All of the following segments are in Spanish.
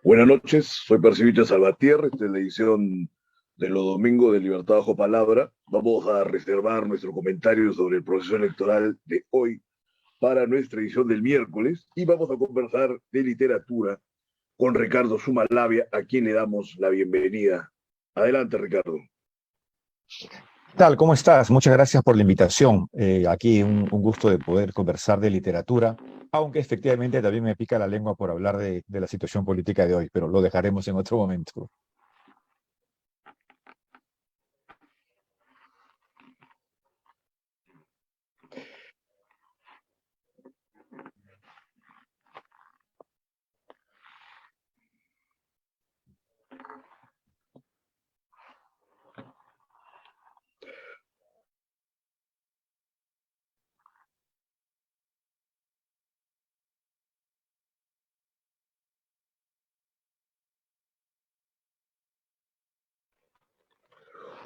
Buenas noches, soy Percivita Salvatierra, esta es la edición de los domingos de Libertad Bajo Palabra. Vamos a reservar nuestro comentario sobre el proceso electoral de hoy para nuestra edición del miércoles y vamos a conversar de literatura con Ricardo Sumalabia, a quien le damos la bienvenida. Adelante, Ricardo. ¿Qué tal? ¿Cómo estás? Muchas gracias por la invitación. Aquí un gusto de poder conversar de literatura, aunque efectivamente también me pica la lengua por hablar de la situación política de hoy, pero lo dejaremos en otro momento.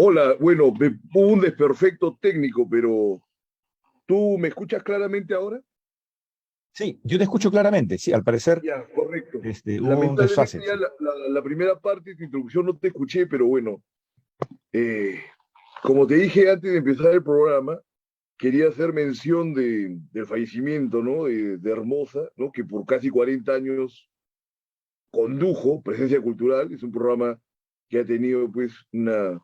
Hola, bueno, hubo un desperfecto técnico, pero ¿tú me escuchas claramente ahora? Sí, yo te escucho claramente. Sí, al parecer Ya, correcto. hubo un Lamentablemente desfase. ya Sí. la primera parte de tu introducción no te escuché, pero bueno, eh, como te dije antes de empezar el programa, quería hacer mención del fallecimiento, ¿no? de Hermosa, ¿no? Que por casi 40 años condujo Presencia Cultural. Es un programa que ha tenido pues una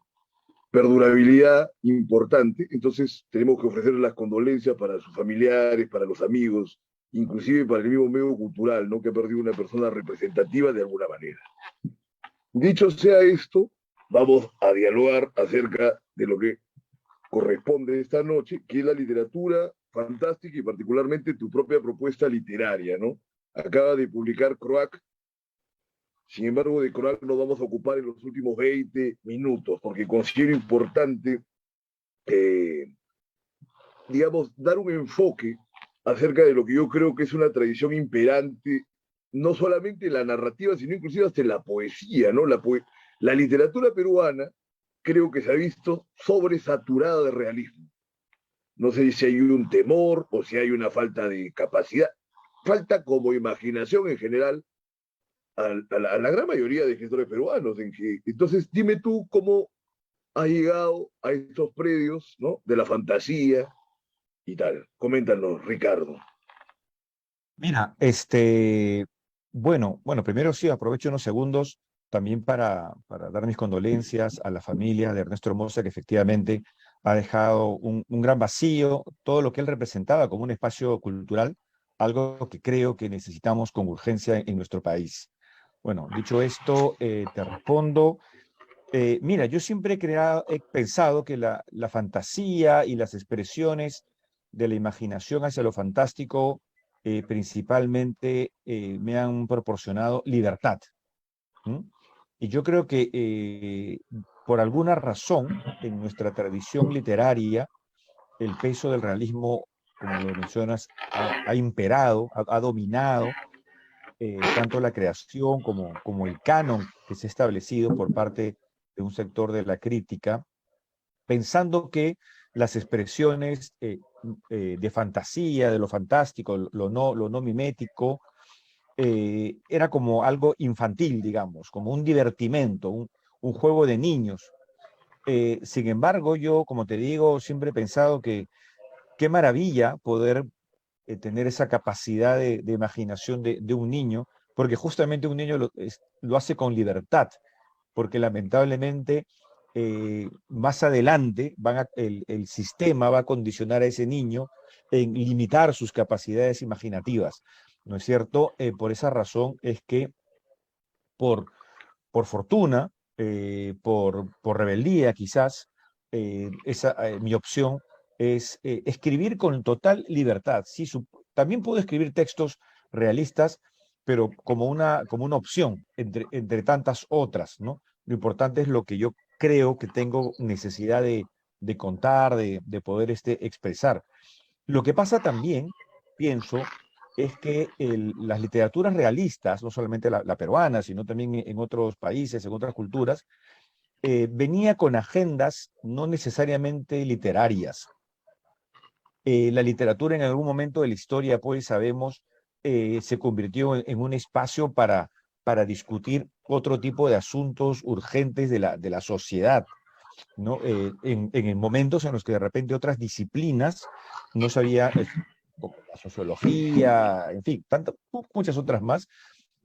perdurabilidad importante. Entonces tenemos que ofrecerle las condolencias para sus familiares, para los amigos, inclusive para el mismo medio cultural, ¿no? Que ha perdido una persona representativa de alguna manera. Dicho sea esto, vamos a dialogar acerca de lo que corresponde esta noche, que es la literatura fantástica y particularmente tu propia propuesta literaria, ¿no? Acaba de publicar Croac, sin embargo, de Croac nos vamos a ocupar en los últimos 20 minutos, porque considero importante, eh, digamos, dar un enfoque acerca de lo que yo creo que es una tradición imperante, no solamente en la narrativa, sino inclusive hasta en la poesía, ¿no? La literatura peruana creo que se ha visto sobresaturada de realismo. No sé si hay un temor o si hay una falta de capacidad. Falta como imaginación en general a la gran mayoría de escritores peruanos. Entonces, dime tú cómo ha llegado a estos predios, ¿no? De la fantasía y tal. Coméntanos, Ricardo. Mira, bueno, primero sí, aprovecho unos segundos también para dar mis condolencias a la familia de Ernesto Hermosa, que efectivamente ha dejado un gran vacío, todo lo que él representaba como un espacio cultural, algo que creo que necesitamos con urgencia en nuestro país. Bueno, dicho esto, te respondo. Mira, yo siempre he pensado que la fantasía y las expresiones de la imaginación hacia lo fantástico principalmente me han proporcionado libertad. ¿M? Y yo creo que por alguna razón en nuestra tradición literaria el peso del realismo, como lo mencionas, ha imperado, ha dominado tanto la creación como el canon que se ha establecido por parte de un sector de la crítica, pensando que las expresiones de fantasía, de lo fantástico, lo no mimético, era como algo infantil, digamos, como un divertimento, un juego de niños. Sin embargo, yo, como te digo, siempre he pensado que qué maravilla poder tener esa capacidad de imaginación de un niño, porque justamente un niño lo hace con libertad, porque lamentablemente más adelante el sistema va a condicionar a ese niño en limitar sus capacidades imaginativas, ¿no es cierto? Por esa razón es que por, por fortuna, por rebeldía quizás, mi opción es escribir con total libertad. Sí, también puedo escribir textos realistas, pero como una opción entre tantas otras, ¿no? Lo importante es lo que yo creo que tengo necesidad de contar, de poder expresar. Lo que pasa también, pienso, es que las literaturas realistas, no solamente la peruana, sino también en otros países, en otras culturas, venía con agendas no necesariamente literarias. La literatura en algún momento de la historia, pues sabemos, se convirtió en un espacio para discutir otro tipo de asuntos urgentes de la sociedad, ¿no? En momentos en los que de repente otras disciplinas no sabía, como la sociología, en fin, muchas otras más,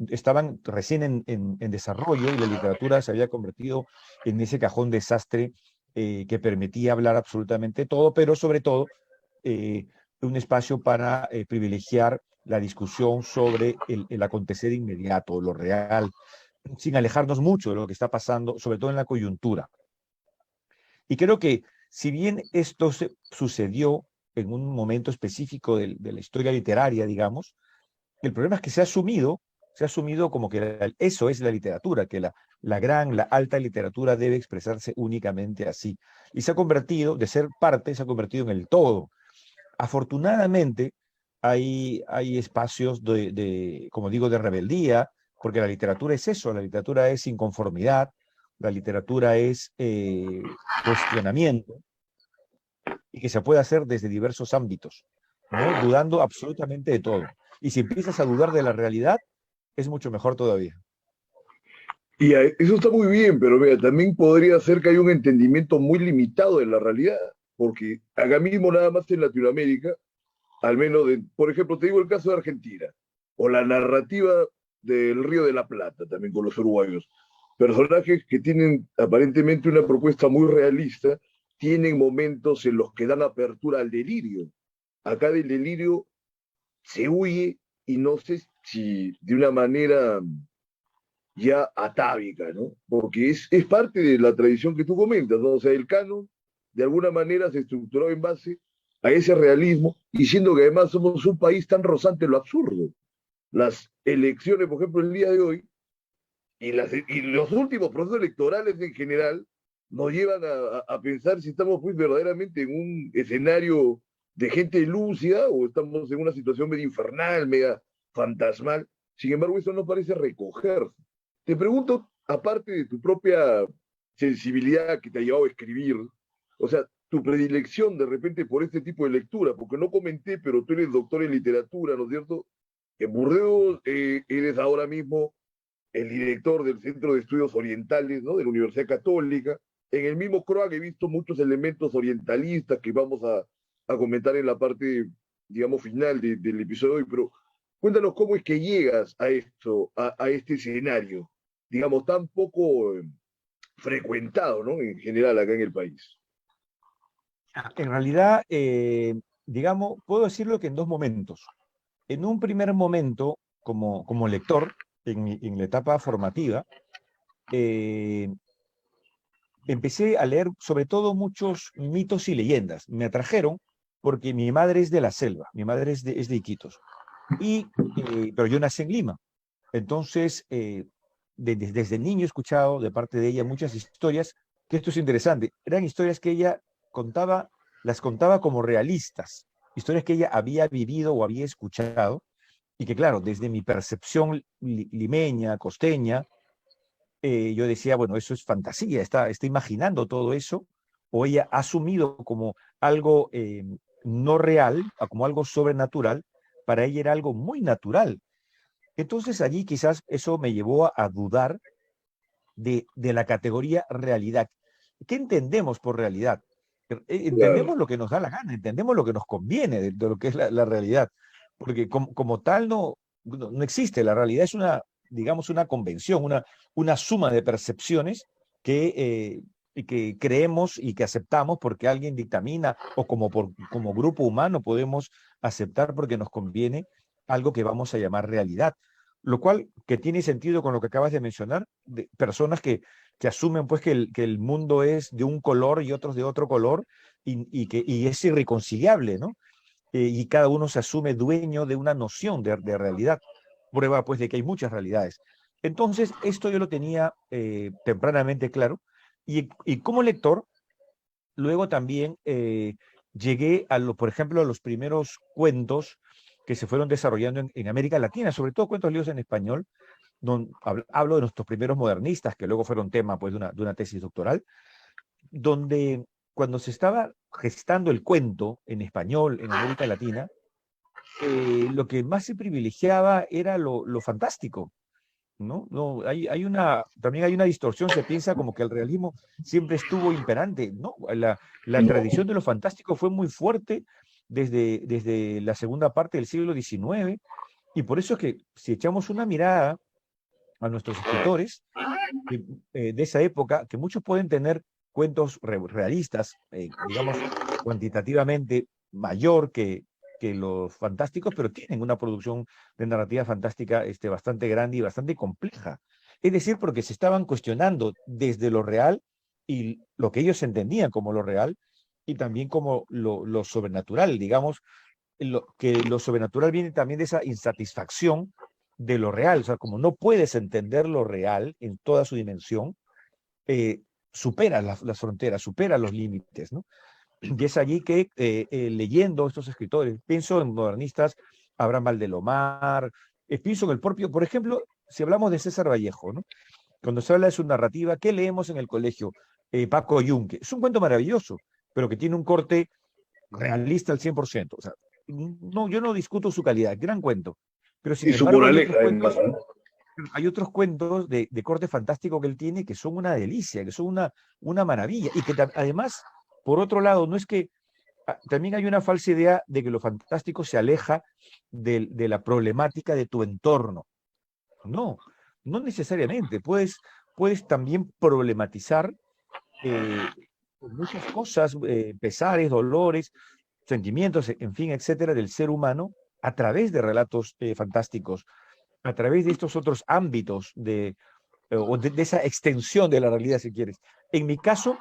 estaban recién en desarrollo y la literatura se había convertido en ese cajón desastre que permitía hablar absolutamente todo, pero sobre todo eh, un espacio para privilegiar la discusión sobre el acontecer inmediato, lo real, sin alejarnos mucho de lo que está pasando, sobre todo en la coyuntura. Y creo que si bien esto sucedió en un momento específico de la historia literaria, digamos, el problema es que se ha asumido como que eso es la literatura, que la alta literatura debe expresarse únicamente así. Y se ha convertido, de ser parte, se ha convertido en el todo. Afortunadamente, hay espacios como digo, de rebeldía, porque la literatura es eso, la literatura es inconformidad, la literatura es cuestionamiento, y que se puede hacer desde diversos ámbitos, ¿no? Dudando absolutamente de todo. Y si empiezas a dudar de la realidad, es mucho mejor todavía. Y eso está muy bien, pero vea, también podría ser que haya un entendimiento muy limitado de la realidad, porque acá mismo nada más en Latinoamérica, al menos, por ejemplo, te digo el caso de Argentina, o la narrativa del Río de la Plata, también con los uruguayos. Personajes que tienen aparentemente una propuesta muy realista, tienen momentos en los que dan apertura al delirio. Acá del delirio se huye y no sé si de una manera ya atávica, ¿no? Porque es parte de la tradición que tú comentas, ¿no? O sea, el canon de alguna manera se estructuró en base a ese realismo, y siendo que además somos un país tan rozante en lo absurdo. Las elecciones, por ejemplo, el día de hoy, y los últimos procesos electorales en general, nos llevan a pensar si estamos pues, verdaderamente en un escenario de gente lúcida o estamos en una situación medio infernal, media fantasmal. Sin embargo, eso no parece recogerse. Te pregunto, aparte de tu propia sensibilidad que te ha llevado a escribir, o sea, tu predilección de repente por este tipo de lectura, porque no comenté, pero tú eres doctor en literatura, ¿no es cierto? En Burdeos eres ahora mismo el director del Centro de Estudios Orientales, ¿no? De la Universidad Católica. En el mismo CROAG he visto muchos elementos orientalistas que vamos a comentar en la parte, digamos, final del episodio de hoy, pero cuéntanos cómo es que llegas a esto, a este escenario, digamos, tan poco frecuentado, ¿no? En general acá en el país. En realidad, digamos, puedo decirlo que en dos momentos. En un primer momento, como lector, en la etapa formativa, eh, empecé a leer sobre todo muchos mitos y leyendas. Me atrajeron porque mi madre es de la selva, mi madre es de Iquitos, pero yo nací en Lima. Entonces, desde niño he escuchado de parte de ella muchas historias, que esto es interesante, eran historias que ella contaba, las contaba como realistas, historias que ella había vivido o había escuchado, y que claro, desde mi percepción limeña, costeña, yo decía, bueno, eso es fantasía, está imaginando todo eso, o ella ha asumido como algo no real, como algo sobrenatural, para ella era algo muy natural. Entonces allí quizás eso me llevó a dudar de la categoría realidad. ¿Qué entendemos por realidad? Claro. Entendemos lo que nos da la gana, entendemos lo que nos conviene de lo que es la realidad, porque como tal no existe, la realidad es digamos, una convención, una suma de percepciones que creemos y que aceptamos porque alguien dictamina o como grupo humano podemos aceptar porque nos conviene algo que vamos a llamar realidad, lo cual que tiene sentido con lo que acabas de mencionar, de personas que asumen pues que el mundo es de un color y otros de otro color y es irreconciliable, ¿no? Y cada uno se asume dueño de una noción de realidad. Prueba pues de que hay muchas realidades. Entonces, esto yo lo tenía tempranamente claro y como lector, luego también llegué por ejemplo, a los primeros cuentos que se fueron desarrollando en América Latina, sobre todo cuentos leídos en español, hablo de nuestros primeros modernistas, que luego fueron tema pues, de una tesis doctoral, donde cuando se estaba gestando el cuento en español en América Latina, lo que más se privilegiaba era lo fantástico, ¿no? No, también hay una distorsión, se piensa como que el realismo siempre estuvo imperante, ¿no? La tradición de lo fantástico fue muy fuerte desde la segunda parte del siglo XIX, y por eso es que si echamos una mirada a nuestros escritores que, de esa época, que muchos pueden tener cuentos realistas, digamos, cuantitativamente mayor que los fantásticos, pero tienen una producción de narrativa fantástica bastante grande y bastante compleja. Es decir, porque se estaban cuestionando desde lo real y lo que ellos entendían como lo real y también como lo sobrenatural, digamos, que lo sobrenatural viene también de esa insatisfacción de lo real, o sea, como no puedes entender lo real en toda su dimensión, eh, supera las fronteras, supera los límites, ¿no? Y es allí que leyendo estos escritores, pienso en modernistas, Abraham Valdelomar, pienso en el propio, por ejemplo, si hablamos de César Vallejo, ¿no? Cuando se habla de su narrativa, ¿qué leemos en el colegio? Paco Yunque. Es un cuento maravilloso, pero que tiene un corte realista al 100%. O sea, no, yo no discuto su calidad, gran cuento. Pero sin Y su embargo moraleja, además, ¿no? hay otros cuentos de corte fantástico que él tiene que son una delicia, que son una maravilla. Y que además, por otro lado, no es que también hay una falsa idea de que lo fantástico se aleja de la problemática de tu entorno. No, no necesariamente. Puedes también problematizar eh, muchas cosas, pesares, dolores, sentimientos, en fin, etcétera, del ser humano a través de relatos fantásticos, a través de estos otros ámbitos o de esa extensión de la realidad, si quieres. En mi caso,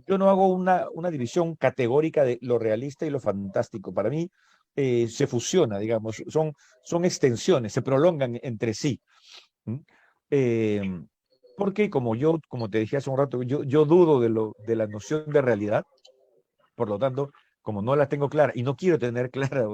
yo no hago una división categórica de lo realista y lo fantástico. Para mí se fusiona, digamos, son extensiones, se prolongan entre sí. ¿Mm? Eh, Porque como te dije hace un rato, yo dudo de la noción de realidad, por lo tanto, como no la tengo clara y no quiero tener clara,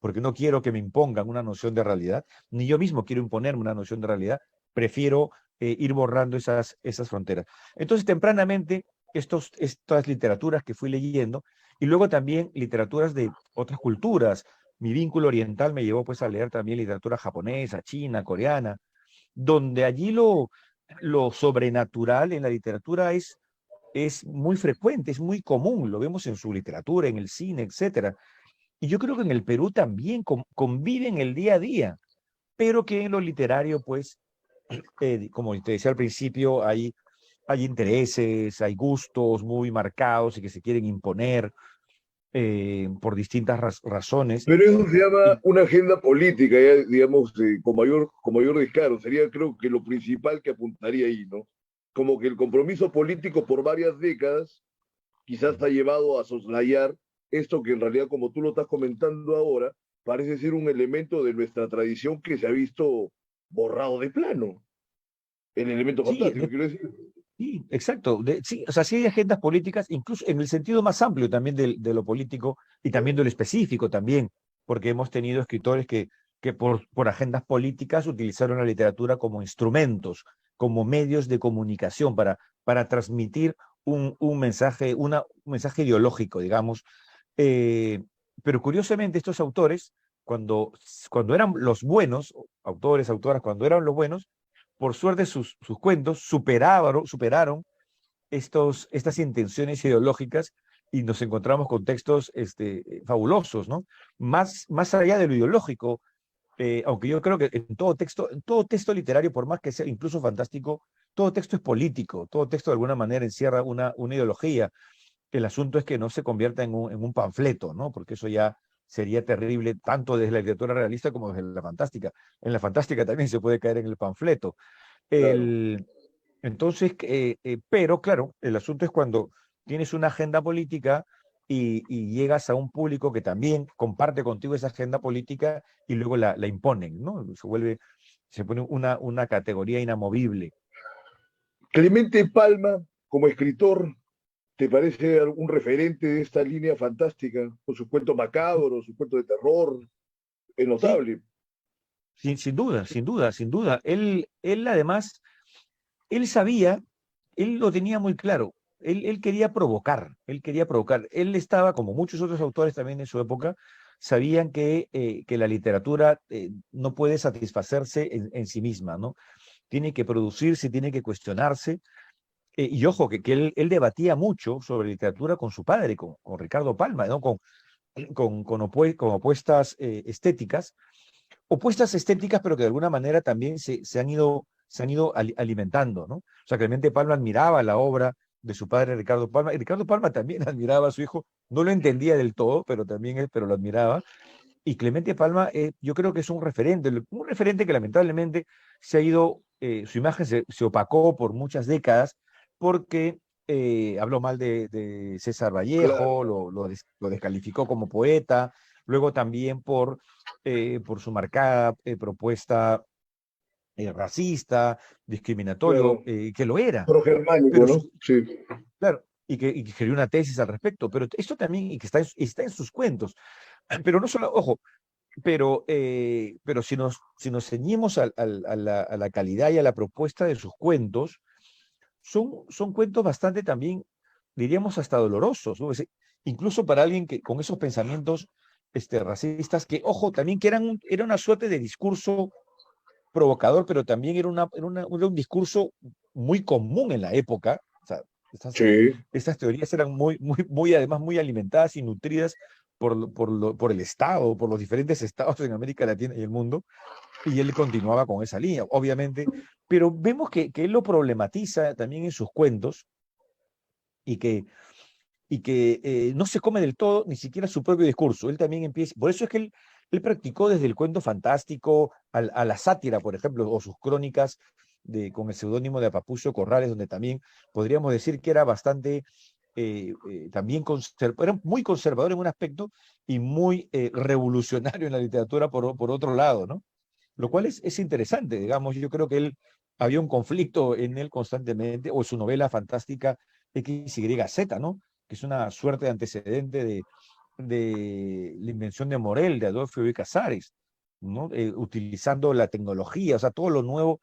porque no quiero que me impongan una noción de realidad, ni yo mismo quiero imponerme una noción de realidad, prefiero ir borrando esas fronteras. Entonces, tempranamente, estas literaturas que fui leyendo, y luego también literaturas de otras culturas, mi vínculo oriental me llevó pues a leer también literatura japonesa, china, coreana, donde allí lo sobrenatural en la literatura es muy frecuente, es muy común, lo vemos en su literatura, en el cine, etcétera. Y yo creo que en el Perú también conviven el día a día, pero que en lo literario, pues, como te decía al principio, hay intereses, hay gustos muy marcados y que se quieren imponer por distintas razones. Pero eso se llama Y una agenda política, ya, digamos, con mayor descaro. Sería, creo que lo principal que apuntaría ahí, ¿no? Como que el compromiso político por varias décadas quizás ha llevado a soslayar esto que en realidad, como tú lo estás comentando ahora, parece ser un elemento de nuestra tradición que se ha visto borrado de plano. El elemento sí, fantástico, quiero decir. sí, exacto. Sí, o sea, sí hay agendas políticas, incluso en el sentido más amplio también de lo político y también de lo específico también, porque hemos tenido escritores que por agendas políticas utilizaron la literatura como instrumentos, como medios de comunicación para transmitir un mensaje, un mensaje ideológico, digamos. Eh, pero curiosamente estos autores, cuando eran los buenos, autores, autoras, cuando eran los buenos, por suerte sus cuentos superaron estas intenciones ideológicas y nos encontramos con textos fabulosos, ¿no? Más allá de lo ideológico, aunque yo creo que en todo texto literario, por más que sea incluso fantástico, todo texto es político, todo texto de alguna manera encierra una ideología. El asunto es que no se convierta en un panfleto, ¿no? Porque eso ya sería terrible tanto desde la literatura realista como desde la fantástica. En la fantástica también se puede caer en el panfleto. Claro. El, entonces, pero claro, el asunto es cuando tienes una agenda política y llegas a un público que también comparte contigo esa agenda política y luego la imponen, ¿no? Se pone una categoría inamovible. Clemente Palma, como escritor, ¿te parece algún referente de esta línea fantástica? Con sus cuentos macabros, sus cuentos de terror, es Sí, notable. sin duda, sin duda, sin duda. Él además, él sabía, él lo tenía muy claro. Él quería provocar, él quería provocar. Él estaba, como muchos otros autores también en su época, sabían que la literatura no puede satisfacerse en sí misma, ¿no? tiene que producirse, tiene que cuestionarse. Y ojo, que él debatía mucho sobre literatura con su padre, con Ricardo Palma, ¿no? Con opuestas estéticas, pero que de alguna manera también se han ido alimentando, ¿no? O sea, Clemente Palma admiraba la obra de su padre Ricardo Palma, y Ricardo Palma también admiraba a su hijo, no lo entendía del todo, pero también pero lo admiraba. Y Clemente Palma, yo creo que es un referente que lamentablemente se ha ido, su imagen se opacó por muchas décadas, porque habló mal de César Vallejo, Claro, lo descalificó como poeta, luego también por su marcada propuesta racista, discriminatorio, claro. que lo era, Progermánico, pero ¿no? Sí. claro, y que escribió una tesis al respecto, pero esto también, y que está en sus cuentos, pero no solo, ojo, pero si nos ceñimos a la calidad y a la propuesta de sus cuentos, son cuentos bastante también, diríamos, hasta dolorosos, ¿no? Incluso para alguien que con esos pensamientos racistas, que, ojo, también que era una suerte de discurso provocador, pero también era un discurso muy común en la época. O sea, estas, Sí. estas teorías eran además, muy alimentadas y nutridas por el Estado, por los diferentes estados en América Latina y el mundo, y él continuaba con esa línea, obviamente, pero vemos que él lo problematiza también en sus cuentos, y que no se come del todo ni siquiera su propio discurso. Él también empieza, por eso es que él practicó desde el cuento fantástico a la sátira, por ejemplo, o sus crónicas con el seudónimo de Papucio Corrales, donde también podríamos decir que era bastante, también era muy conservador en un aspecto y muy revolucionario en la literatura por otro lado, ¿no? Lo cual es interesante, digamos. Yo creo que había un conflicto en él constantemente, o su novela fantástica X, Y, Z, ¿no? Que es una suerte de antecedente de la invención de Morel, de Adolfo Bioy Casares, ¿no? Utilizando la tecnología, o sea, todo lo nuevo,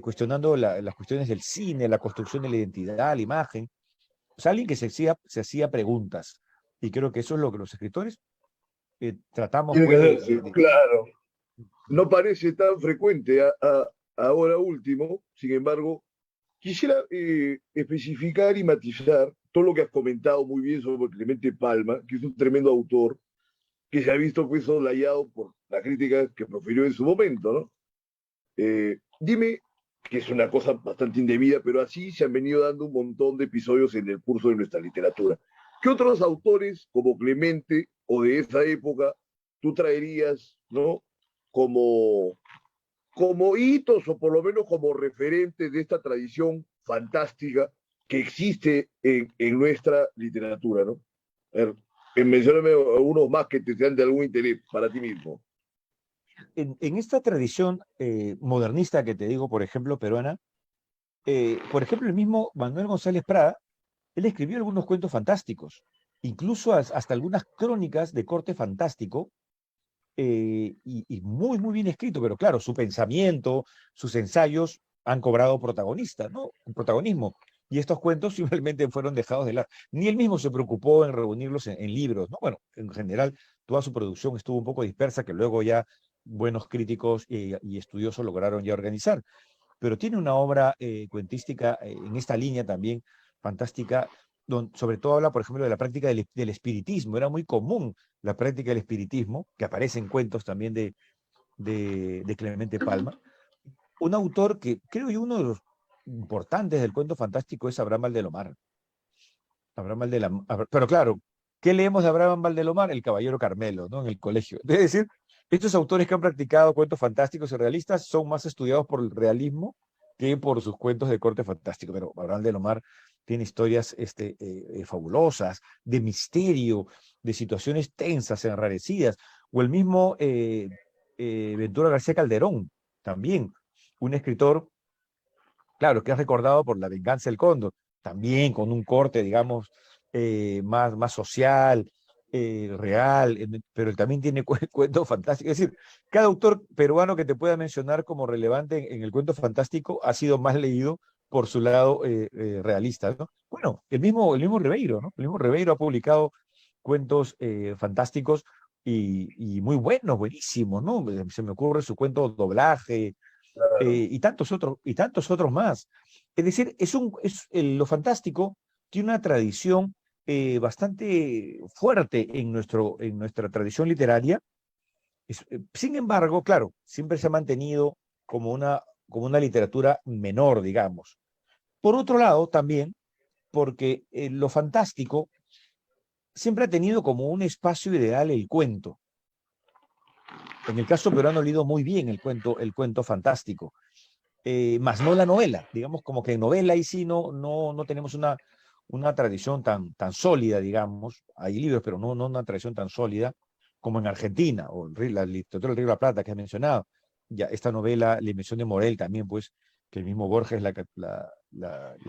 cuestionando las cuestiones del cine, la construcción de la identidad, la imagen. O sea, alguien que se hacía preguntas. Y creo que eso es lo que los escritores tratamos, Tiene que pues, hacerse, claro. No parece tan frecuente ahora último, sin embargo, quisiera especificar y matizar todo lo que has comentado muy bien sobre Clemente Palma, que es un tremendo autor, que se ha visto pues soslayado por la crítica que profirió en su momento, ¿no? Dime, que es una cosa bastante indebida, pero así se han venido dando un montón de episodios en el curso de nuestra literatura. ¿Qué otros autores como Clemente o de esa época tú traerías, ¿no? Como, como hitos o por lo menos como referentes de esta tradición fantástica que existe en nuestra literatura, ¿no? A ver, mencióname algunos más que te sean de algún interés para ti mismo. en esta tradición modernista que te digo, por ejemplo, peruana, por ejemplo, el mismo Manuel González Prada, él escribió algunos cuentos fantásticos, incluso hasta algunas crónicas de corte fantástico, y muy, muy bien escrito, pero claro, su pensamiento, sus ensayos han cobrado ¿no? Un protagonismo. Y estos cuentos simplemente fueron dejados de lado. Ni él mismo se preocupó en reunirlos en libros, ¿no? Bueno, en general, toda su producción estuvo un poco dispersa, que luego ya buenos críticos y estudiosos lograron ya organizar. Pero tiene una obra cuentística en esta línea también fantástica, sobre todo habla, por ejemplo, de la práctica del espiritismo. Era muy común la práctica del espiritismo, que aparece en cuentos también de Clemente Palma. Un autor que creo yo uno de los importantes del cuento fantástico es Abraham Valdelomar. Pero claro, ¿qué leemos de Abraham Valdelomar? El Caballero Carmelo, ¿no? En el colegio. Es decir, estos autores que han practicado cuentos fantásticos y realistas son más estudiados por el realismo que por sus cuentos de corte fantástico. Pero Abraham Valdelomar tiene historias fabulosas, de misterio, de situaciones tensas, enrarecidas. O el mismo Ventura García Calderón, también, un escritor, claro, que es recordado por La venganza del cóndor, también con un corte, digamos, más social, real, pero él también tiene cuentos fantásticos. Es decir, cada autor peruano que te pueda mencionar como relevante en el cuento fantástico ha sido más leído por su lado realista, ¿no? Bueno, el mismo Ribeiro, ¿no? El mismo Ribeiro ha publicado cuentos fantásticos y muy buenos, buenísimos, ¿no? Se me ocurre su cuento Doblaje, y tantos otros más. Es decir, lo fantástico tiene una tradición bastante fuerte en nuestra tradición literaria. Sin embargo, claro, siempre se ha mantenido como una literatura menor, digamos. Por otro lado, también, porque lo fantástico siempre ha tenido como un espacio ideal el cuento. En el caso peruano he leído muy bien el cuento fantástico, más no la novela. Digamos como que en novela ahí sí no tenemos una tradición tan sólida, digamos. Hay libros, pero no una tradición tan sólida como en Argentina, o la literatura del Río de la Plata que has mencionado. Ya esta novela, La Invención de Morel, también, pues, que el mismo Borges la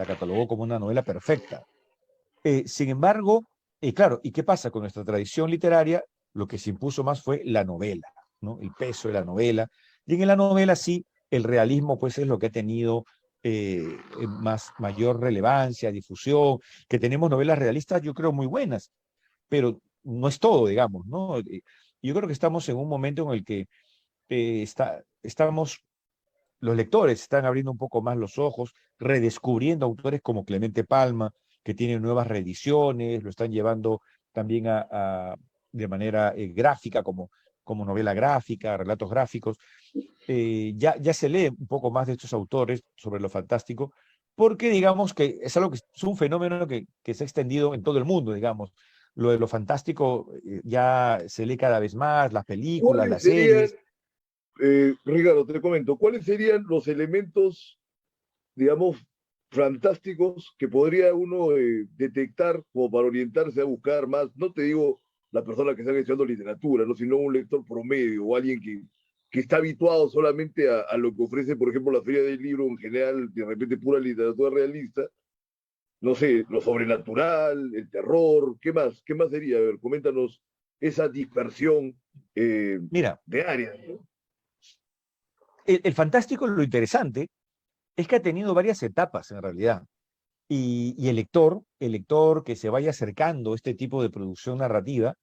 catalogó como una novela perfecta. Sin embargo, claro, ¿y qué pasa con nuestra tradición literaria? Lo que se impuso más fue la novela, ¿no? El peso de la novela. Y en la novela sí, el realismo pues es lo que ha tenido mayor relevancia, difusión, que tenemos novelas realistas, yo creo, muy buenas, pero no es todo, digamos, ¿no? Yo creo que estamos en un momento en el que estamos, los lectores están abriendo un poco más los ojos, redescubriendo autores como Clemente Palma, que tienen nuevas reediciones, lo están llevando también de manera gráfica, como novela gráfica, relatos gráficos. Ya se lee un poco más de estos autores sobre lo fantástico, porque digamos que es algo que es un fenómeno que se ha extendido en todo el mundo, digamos. Lo de lo fantástico ya se lee cada vez más, las películas, ¿Cuáles las serían, series. Ricardo, te comento, cuáles serían los elementos, digamos, fantásticos que podría uno detectar como para orientarse a buscar más? No te digo la persona que está estudiando literatura, ¿no? Sino un lector promedio o alguien que está habituado solamente a lo que ofrece, por ejemplo, la Feria del Libro en general, de repente pura literatura realista. No sé, lo sobrenatural, el terror, ¿qué más? ¿Qué más sería? A ver, coméntanos esa dispersión Mira, de áreas, ¿no? el fantástico, lo interesante es que ha tenido varias etapas en realidad. Y el lector que se vaya acercando a este tipo de producción narrativa,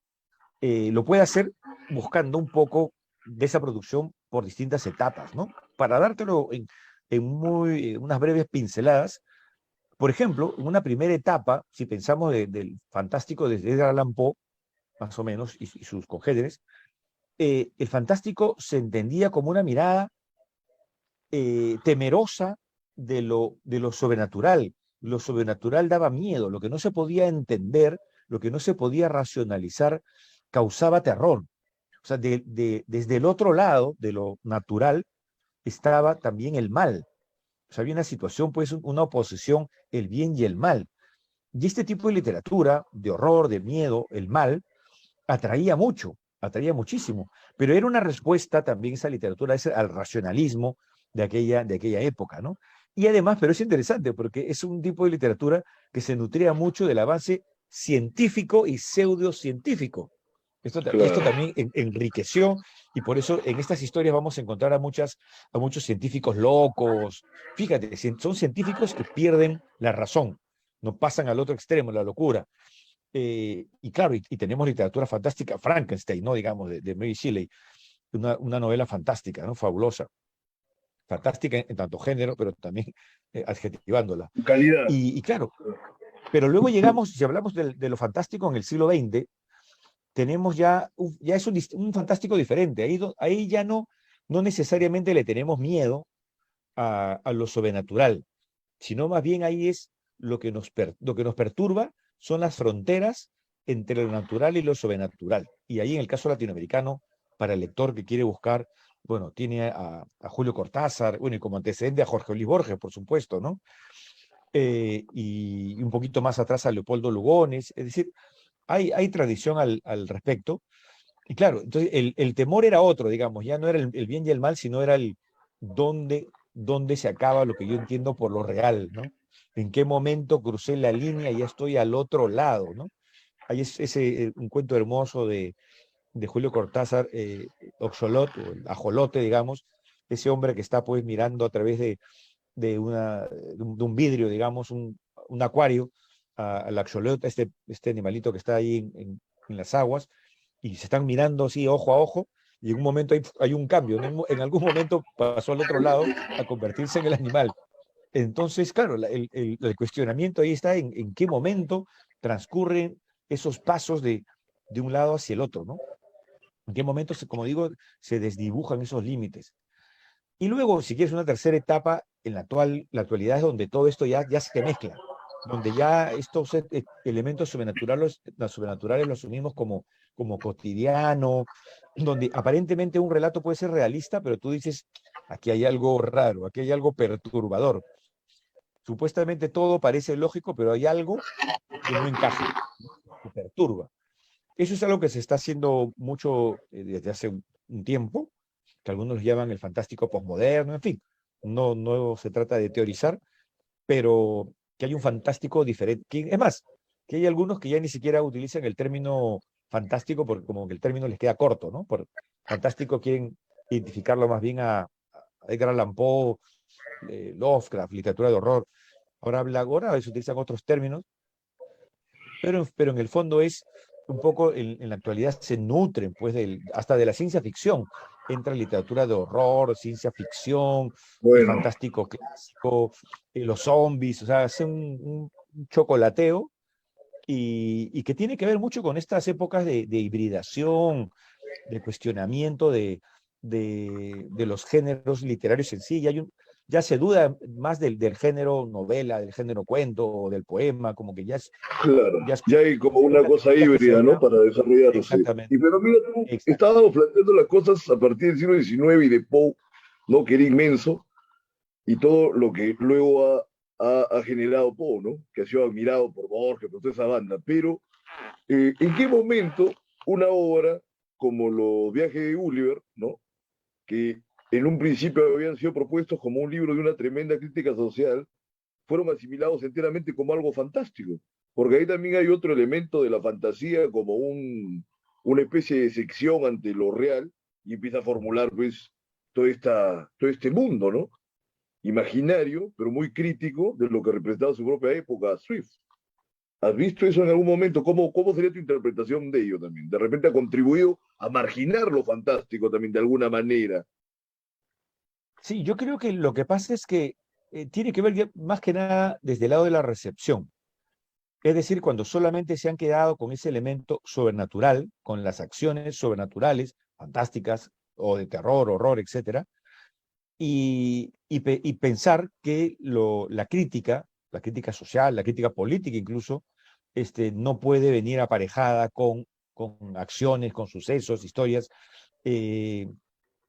lo puede hacer buscando un poco de esa producción por distintas etapas, ¿no? Para dártelo en unas breves pinceladas, por ejemplo, en una primera etapa, si pensamos del fantástico desde Edgar Allan Poe, más o menos, y sus congéneres, el fantástico se entendía como una mirada temerosa de lo sobrenatural. Lo sobrenatural daba miedo, lo que no se podía entender, lo que no se podía racionalizar, causaba terror. O sea, desde el otro lado de lo natural estaba también el mal. O sea, había una situación, pues, una oposición, el bien y el mal. Y este tipo de literatura, de horror, de miedo, el mal, atraía mucho, atraía muchísimo, pero era una respuesta también esa literatura al racionalismo de aquella época, ¿no? Y además, pero es interesante porque es un tipo de literatura que se nutría mucho del avance científico y pseudocientífico. Esto Claro. también enriqueció y por eso en estas historias vamos a encontrar a muchos científicos locos. Fíjate, son científicos que pierden la razón, no pasan al otro extremo, la locura. Y claro, y tenemos literatura fantástica, Frankenstein, ¿no? Digamos, de Mary Shelley, una novela fantástica, ¿no? Fabulosa, fantástica en tanto género, pero también adjetivándola. Calidad. Y claro, pero luego llegamos, si hablamos de lo fantástico en el siglo XX, tenemos ya es un fantástico diferente. Ahí ya no necesariamente le tenemos miedo a lo sobrenatural, sino más bien ahí es lo que nos perturba son las fronteras entre lo natural y lo sobrenatural. Y ahí en el caso latinoamericano, para el lector que quiere buscar, bueno, tiene a Julio Cortázar, bueno, y como antecedente a Jorge Luis Borges, por supuesto, ¿no? Y un poquito más atrás a Leopoldo Lugones, es decir, hay tradición al respecto. Y claro, entonces el temor era otro, digamos, ya no era el bien y el mal, sino era el dónde se acaba lo que yo entiendo por lo real, ¿no? En qué momento crucé la línea y ya estoy al otro lado, ¿no? Hay un cuento hermoso de Julio Cortázar, Oxolot, o el ajolote, digamos, ese hombre que está pues mirando a través de un vidrio, digamos, un acuario, al axolotl, este animalito que está ahí en las aguas, y se están mirando así ojo a ojo, y en un momento hay un cambio, ¿no? En algún momento pasó al otro lado a convertirse en el animal. Entonces, claro, el cuestionamiento ahí está en qué momento transcurren esos pasos de un lado hacia el otro, ¿no? En qué momento, como digo, se desdibujan esos límites. Y luego, si quieres, una tercera etapa, en la actualidad es donde todo esto ya se mezcla, donde ya estos elementos sobrenaturales los asumimos como cotidiano, donde aparentemente un relato puede ser realista, pero tú dices, aquí hay algo raro, aquí hay algo perturbador. Supuestamente todo parece lógico, pero hay algo que no encaja, que perturba. Eso es algo que se está haciendo mucho desde hace un tiempo, que algunos llaman el fantástico posmoderno, en fin. No se trata de teorizar, pero que hay un fantástico diferente. Es más, que hay algunos que ya ni siquiera utilizan el término fantástico porque como que el término les queda corto, ¿no? Por fantástico quieren identificarlo más bien a Edgar Allan Poe, Lovecraft, literatura de horror. Ahora a veces utilizan otros términos, pero en el fondo es un poco, en la actualidad se nutren pues hasta de la ciencia ficción. Entra literatura de horror, ciencia ficción, el Bueno, fantástico clásico, los zombies, o sea, hace un chocolateo y que tiene que ver mucho con estas épocas de hibridación, de cuestionamiento de los géneros literarios en sí. Ya se duda más del género novela, del género cuento o del poema, como que claro, ya es ya hay como una una cosa tinta que se híbrida, ¿no? vaya. Para desarrollarse. Exactamente, Y pero mira, tú exacto. estabas planteando las cosas a partir del siglo XIX y de Poe, ¿no? Que era inmenso, y todo lo que luego ha generado Poe, ¿no? Que ha sido admirado por Borges, por toda esa banda. Pero, ¿en qué momento una obra como Los viajes de Gulliver, ¿no? Que en un principio habían sido propuestos como un libro de una tremenda crítica social, fueron asimilados enteramente como algo fantástico? Porque ahí también hay otro elemento de la fantasía, como una especie de sección ante lo real, y empieza a formular, pues, todo este mundo, ¿no? Imaginario, pero muy crítico de lo que representaba su propia época, Swift. ¿Has visto eso en algún momento? ¿Cómo sería tu interpretación de ello también? De repente ha contribuido a marginar lo fantástico también de alguna manera. Sí, yo creo que lo que pasa es que tiene que ver más que nada desde el lado de la recepción. Es decir, cuando solamente se han quedado con ese elemento sobrenatural, con las acciones sobrenaturales, fantásticas, o de terror, horror, etcétera, y pensar que la crítica social, la crítica política incluso, no puede venir aparejada con acciones, con sucesos, historias, eh,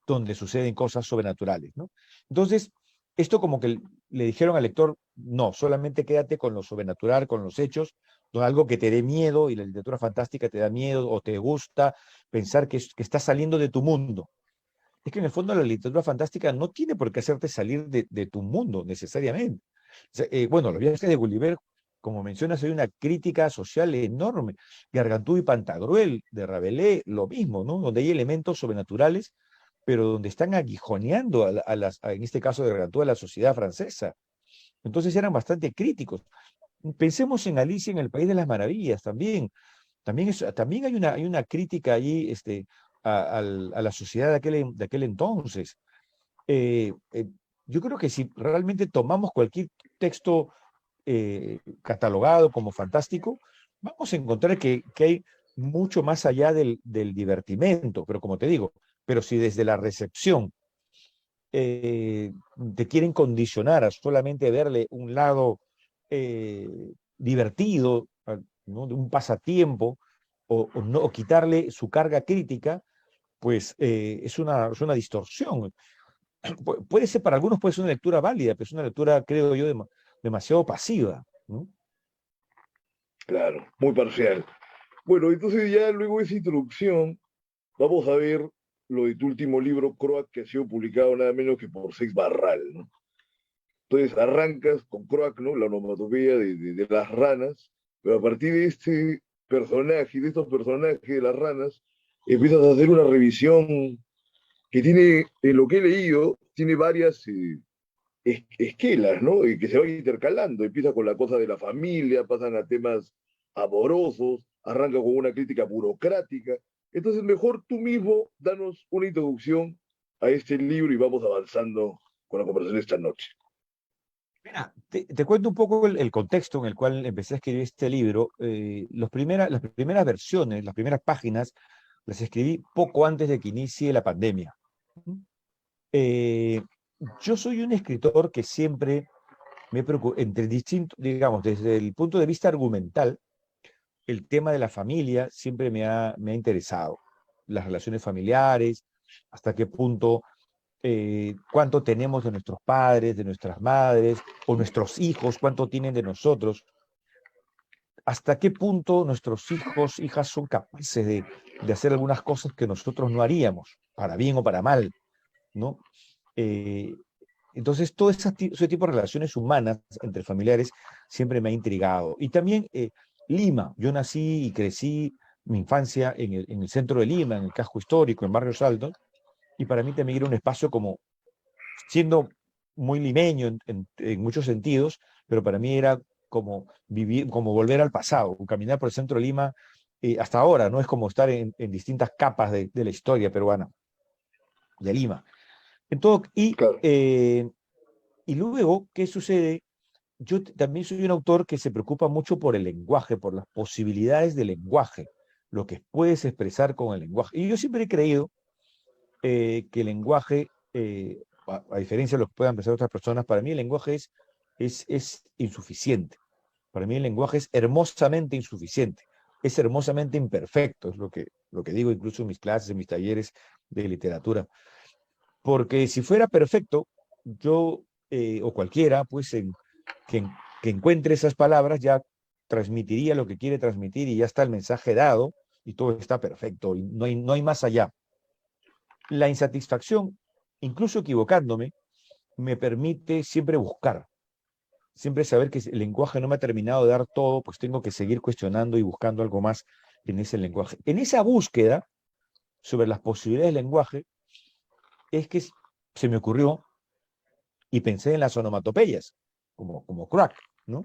donde suceden cosas sobrenaturales, ¿no? Entonces, esto como que le dijeron al lector, no, solamente quédate con lo sobrenatural, con los hechos, no algo que te dé miedo, y la literatura fantástica te da miedo o te gusta pensar que estás saliendo de tu mundo. Es que en el fondo la literatura fantástica no tiene por qué hacerte salir de tu mundo necesariamente. O sea, bueno, los viajes de Gulliver, como mencionas, hay una crítica social enorme. Gargantú y Pantagruel de Rabelais, lo mismo, ¿no? Donde hay elementos sobrenaturales, pero donde están aguijoneando en este caso de Gargantú, a la sociedad francesa. Entonces eran bastante críticos. Pensemos en Alicia en el País de las Maravillas también. También hay una crítica allí a la sociedad de aquel entonces. Eh, eh, yo creo que si realmente tomamos cualquier texto catalogado como fantástico, vamos a encontrar que hay mucho más allá del divertimento, pero como te digo, pero si desde la recepción te quieren condicionar a solamente verle un lado eh, divertido, ¿no? De un pasatiempo, o quitarle su carga crítica, pues es una distorsión. Puede ser, para algunos puede ser una lectura válida, pero es una lectura, creo yo, demasiado pasiva, ¿no? Claro, muy parcial. Bueno, entonces ya luego de esa introducción, vamos a ver lo de tu último libro, Croak, que ha sido publicado nada menos que por Seis Barral, ¿no? Entonces arrancas con Croak, ¿no? La onomatopeya de las ranas, pero a partir de este personaje, de estos personajes de las ranas, empiezas a hacer una revisión que tiene, en lo que he leído, tiene varias esquelas, ¿no? Y que se van intercalando. Empieza con la cosa de la familia, pasan a temas amorosos, arranca con una crítica burocrática, Entonces, mejor tú mismo danos una introducción a este libro y vamos avanzando con la conversación esta noche. Mira, te cuento un poco el contexto en el cual empecé a escribir este libro. Las primeras versiones, las primeras páginas, las escribí poco antes de que inicie la pandemia. Eh, yo soy un escritor que siempre me preocupa, entre distintos, digamos, desde el punto de vista argumental, el tema de la familia siempre me ha interesado. Las relaciones familiares, hasta qué punto, cuánto tenemos de nuestros padres, de nuestras madres, o nuestros hijos, cuánto tienen de nosotros, hasta qué punto nuestros hijos, hijas son capaces de hacer algunas cosas que nosotros no haríamos, para bien o para mal, ¿no? Eh, entonces, todo ese tipo de relaciones humanas entre familiares siempre me ha intrigado. Y también Lima, yo nací y crecí mi infancia en el centro de Lima, en el casco histórico, en Barrios Altos, y para mí también era un espacio como, siendo muy limeño en muchos sentidos, pero para mí era como vivir, como volver al pasado, caminar por el centro de Lima hasta ahora, ¿no? Es como estar en distintas capas de la historia peruana, de Lima. Claro, Y luego, ¿qué sucede? Yo también soy un autor que se preocupa mucho por el lenguaje, por las posibilidades del lenguaje, lo que puedes expresar con el lenguaje. Y yo siempre he creído que el lenguaje, a diferencia de lo que puedan pensar otras personas, para mí el lenguaje es insuficiente. Para mí el lenguaje es hermosamente insuficiente, es hermosamente imperfecto, es lo que digo incluso en mis clases, en mis talleres de literatura. Porque si fuera perfecto, yo o cualquiera, pues que, que encuentre esas palabras ya transmitiría lo que quiere transmitir y ya está el mensaje dado y todo está perfecto y no hay más allá. La insatisfacción, incluso equivocándome, me permite siempre buscar, siempre saber que el lenguaje no me ha terminado de dar todo, pues tengo que seguir cuestionando y buscando algo más en ese lenguaje. En esa búsqueda sobre las posibilidades del lenguaje es que se me ocurrió y pensé en las onomatopeyas, como crack, ¿no?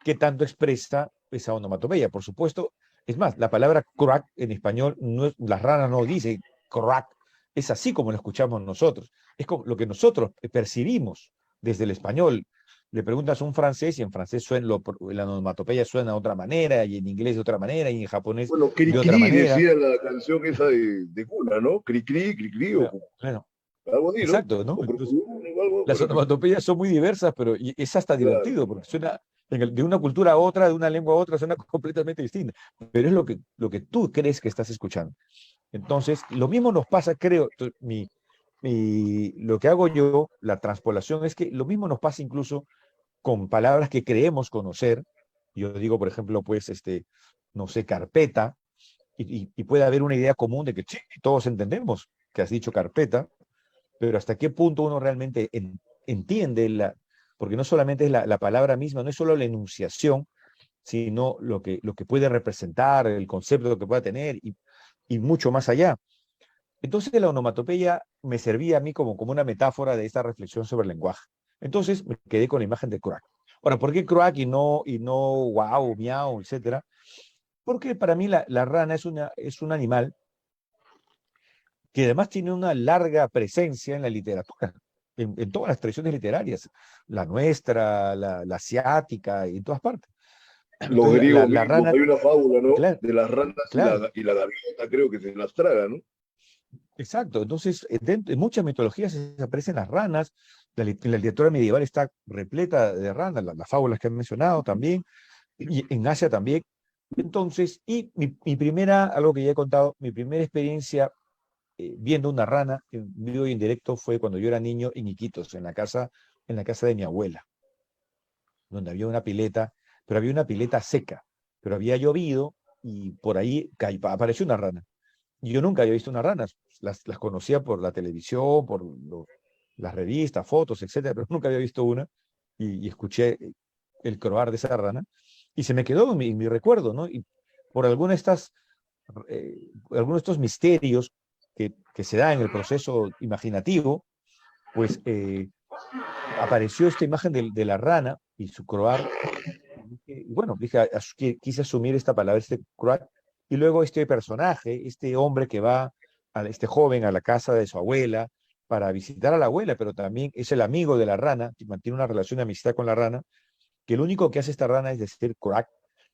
¿Qué tanto expresa esa onomatopeya? Por supuesto, es más, la palabra crack en español, no es, las ranas no dicen crack, es así como lo escuchamos nosotros, es como lo que nosotros percibimos desde el español. Le preguntas a un francés y en francés la onomatopeya suena de otra manera, y en inglés de otra manera, y en japonés bueno, de otra Cricri manera. decía la canción esa de Cuna, ¿no? Cricri, Cricri, o Bueno, bueno, algo así, ¿no? exacto, ¿no? O Entonces, crocodilo, algo las por el estilo. onomatopeyas son muy diversas, pero es hasta Claro, divertido, porque suena de una cultura a otra, de una lengua a otra, suena completamente distinta. Pero es lo que tú crees que estás escuchando. Entonces, lo mismo nos pasa, creo, lo que hago yo, la transpolación, es que lo mismo nos pasa incluso con palabras que creemos conocer. Yo digo, por ejemplo, pues, no sé, carpeta, y puede haber una idea común de que sí, todos entendemos que has dicho carpeta, pero hasta qué punto uno realmente entiende porque no solamente es la palabra misma, no es solo la enunciación, sino lo que puede representar, el concepto que pueda tener y mucho más allá. Entonces la onomatopeya me servía a mí como una metáfora de esta reflexión sobre el lenguaje. Entonces me quedé con la imagen de crack. Ahora, ¿por qué crack y no wow, miau, etcétera? Porque para mí la rana es un animal que además tiene una larga presencia en la literatura, en todas las tradiciones literarias, la nuestra, la asiática, en todas partes. los Entonces, griegos la mismos, rana, hay una fábula, ¿no? claro, De las ranas claro, y la gaviota, creo que se las traga, ¿no? exacto. Entonces, en muchas mitologías se aparecen las ranas, la literatura medieval está repleta de ranas, las fábulas que han mencionado también, y en Asia también. Entonces, mi primera, algo que ya he contado, mi primera experiencia viendo una rana en vivo y en directo fue cuando yo era niño en Iquitos, en la casa de mi abuela, donde había una pileta, pero había una pileta seca, pero había llovido y por ahí apareció una rana. Y yo nunca había visto unas ranas, las conocía por la televisión, las revistas, fotos, etcétera, pero nunca había visto una y escuché el croar de esa rana y se me quedó en mi recuerdo, ¿no? Y por algunos de estos misterios que se da en el proceso imaginativo, pues apareció esta imagen de la rana y su croar. Y bueno, quise asumir esta palabra, este croar, Y luego este personaje, este hombre que va, este joven a la casa de su abuela para visitar a la abuela, pero también es el amigo de la rana, que mantiene una relación de amistad con la rana, que lo único que hace esta rana es decir crack,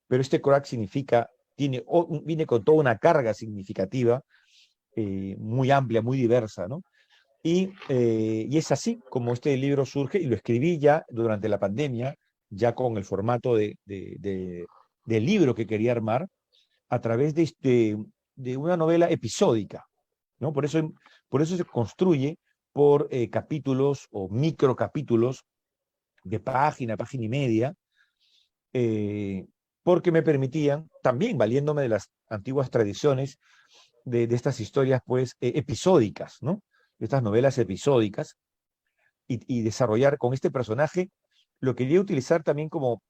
pero este crack significa, viene con toda una carga significativa, muy amplia, muy diversa, ¿no? Y es así como este libro surge, y lo escribí ya durante la pandemia, ya con el formato del libro que quería armar, a través de una novela episódica, ¿no? Por eso se construye por capítulos o microcapítulos de página, página y media, eh, porque me permitían, también valiéndome de las antiguas tradiciones de estas historias, pues, episódicas, ¿no? De estas novelas episódicas, y desarrollar con este personaje, lo quería utilizar también como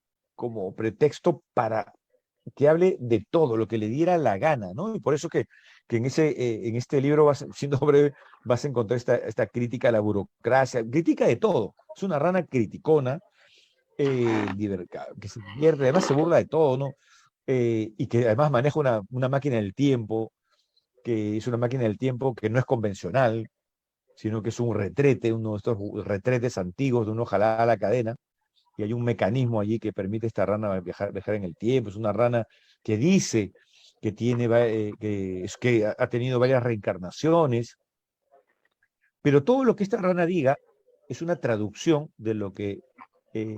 pretexto para que hable de todo, lo que le diera la gana, ¿no? Y por eso que en este libro, siendo breve, vas a encontrar esta crítica a la burocracia, crítica de todo. Es una rana criticona, que se divierte, además se burla de todo, ¿no? Y que además maneja una máquina del tiempo, que es una máquina del tiempo que no es convencional, sino que es un retrete, uno de estos retretes antiguos de uno jalada a la cadena, y hay un mecanismo allí que permite a esta rana viajar en el tiempo. Es una rana que dice que que ha tenido varias reencarnaciones, pero todo lo que esta rana diga es una traducción de lo que, eh,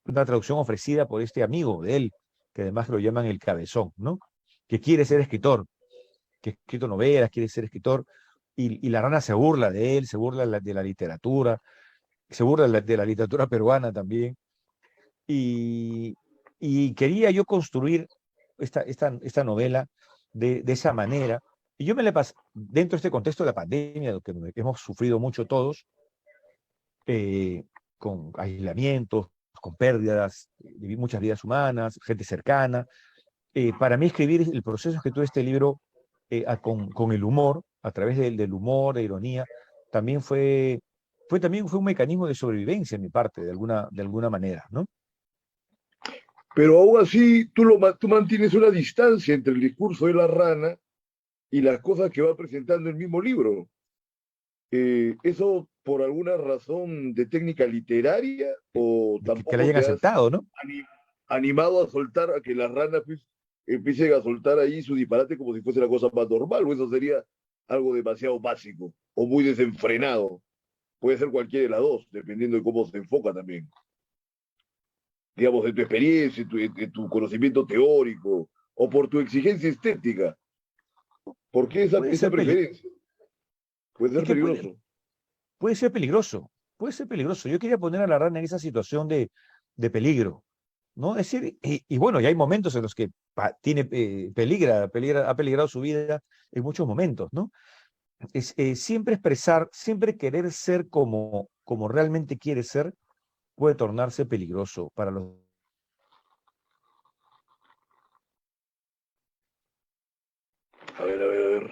una traducción ofrecida por este amigo de él, que además lo llaman el cabezón, ¿no? Que quiere ser escritor, que ha escrito novelas, quiere ser escritor, y la rana se burla de él, se burla de la literatura, se burla de la literatura peruana también, y, y quería yo construir esta novela de esa manera. Y yo me la pasé, dentro de este contexto de la pandemia, lo que hemos sufrido mucho todos, eh, con aislamientos, con pérdidas de muchas vidas humanas, gente cercana. Para mí escribir el proceso de escritura de este libro, con el humor, a través del humor, de ironía, también también fue un mecanismo de sobrevivencia en mi parte, de alguna manera, ¿no? Pero aún así, tú mantienes una distancia entre el discurso de la rana y las cosas que va presentando el mismo libro. ¿Eso por alguna razón de técnica literaria o Que la tampoco hayan te has aceptado, ¿no? animado a soltar, a que las ranas pues, empiecen a soltar ahí su disparate como si fuese la cosa más normal? ¿O eso sería algo demasiado básico o muy desenfrenado? Puede ser cualquiera de las dos, dependiendo de cómo se enfoca también. Digamos, de tu experiencia, de tu conocimiento teórico o por tu exigencia estética. ¿Por qué Puede esa ser preferencia? Puede es ser que peligroso. puede ser peligroso, puede ser peligroso. Yo quería poner a la rana en esa situación de peligro, ¿no? Es decir, y bueno, y hay momentos en los que ha peligrado su vida en muchos momentos, ¿no? Siempre expresar, siempre querer ser como realmente quiere ser, puede tornarse peligroso para los... A ver, a ver, a ver.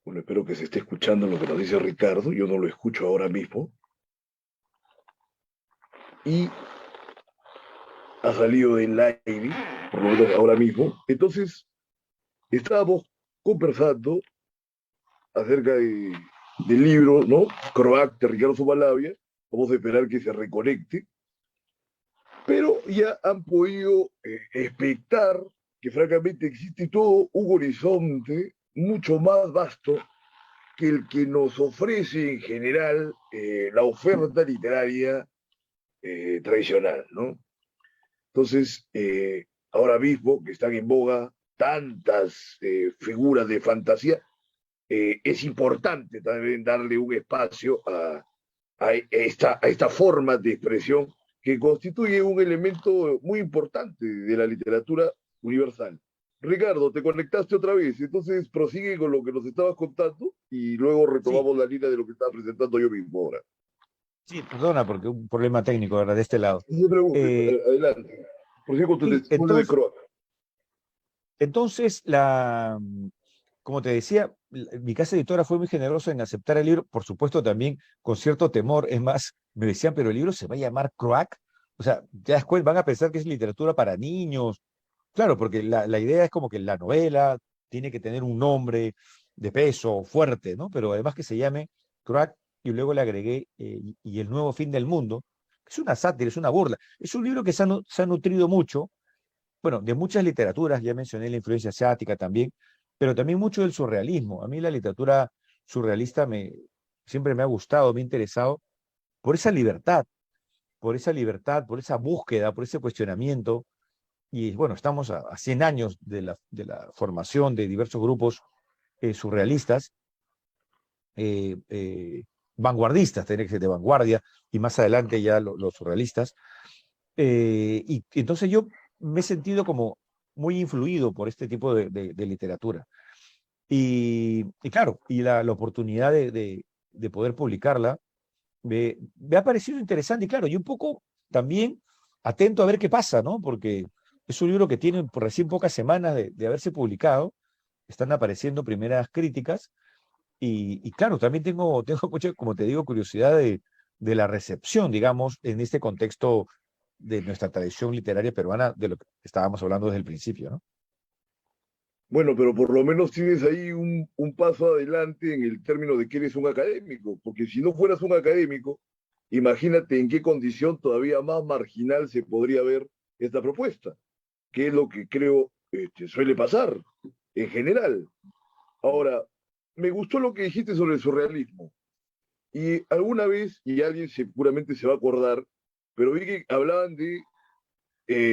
Bueno, espero que se esté escuchando lo que nos dice Ricardo. Yo no lo escucho ahora mismo. Y ha salido del aire, por lo menos ahora mismo. Entonces, estábamos conversando acerca del libro, ¿no? Croac de Ricardo Zubalavia. Vamos a esperar que se reconecte. Pero ya han podido expectar que francamente existe todo un horizonte mucho más vasto que el que nos ofrece en general la oferta literaria tradicional, ¿no? Entonces, ahora mismo que están en boga tantas figuras de fantasía, es importante también darle un espacio a esta forma de expresión que constituye un elemento muy importante de la literatura universal. Ricardo, te conectaste otra vez, entonces prosigue con lo que nos estabas contando y luego Sí, retomamos la línea de lo que estaba presentando yo mismo ahora. sí, perdona, porque un problema técnico, ¿verdad? De este lado. No se preocupe, Eh, adelante. Prosigue con tu sí, testimonio de Croacia. entonces, como te decía, mi casa editora fue muy generosa en aceptar el libro, por supuesto también con cierto temor. Es más, me decían, pero el libro se va a llamar Croac. O sea, te das cuenta, van a pensar que es literatura para niños. Claro, porque la idea es como que la novela tiene que tener un nombre de peso fuerte, ¿no? Pero además que se llame Crack, y luego le agregué y el nuevo fin del mundo, que es una sátira, es una burla. Es un libro que se ha nutrido mucho, bueno, de muchas literaturas, ya mencioné la influencia asiática también, pero también mucho del surrealismo. A mí la literatura surrealista siempre me ha gustado, me ha interesado por esa libertad, por esa búsqueda, por ese cuestionamiento. Y bueno, estamos a 100 años de la formación de diversos grupos surrealistas, eh, eh, vanguardistas, tiene que ser de vanguardia, y más adelante ya los surrealistas. Y entonces yo me he sentido como muy influido por este tipo de literatura. Y claro, y la oportunidad de poder publicarla me ha parecido interesante y claro, y un poco también atento a ver qué pasa, ¿no? Porque es un libro que tiene por recién pocas semanas de haberse publicado, están apareciendo primeras críticas y claro, también tengo mucha, como te digo, curiosidad de la recepción, digamos, en este contexto de nuestra tradición literaria peruana, de lo que estábamos hablando desde el principio, ¿no? Bueno, pero por lo menos tienes ahí un paso adelante en el término de que eres un académico, porque si no fueras un académico, imagínate en qué condición todavía más marginal se podría ver esta propuesta, que es lo que creo suele pasar en general. Ahora, me gustó lo que dijiste sobre el surrealismo. Y alguna vez, y alguien seguramente se va a acordar, pero vi que hablaban de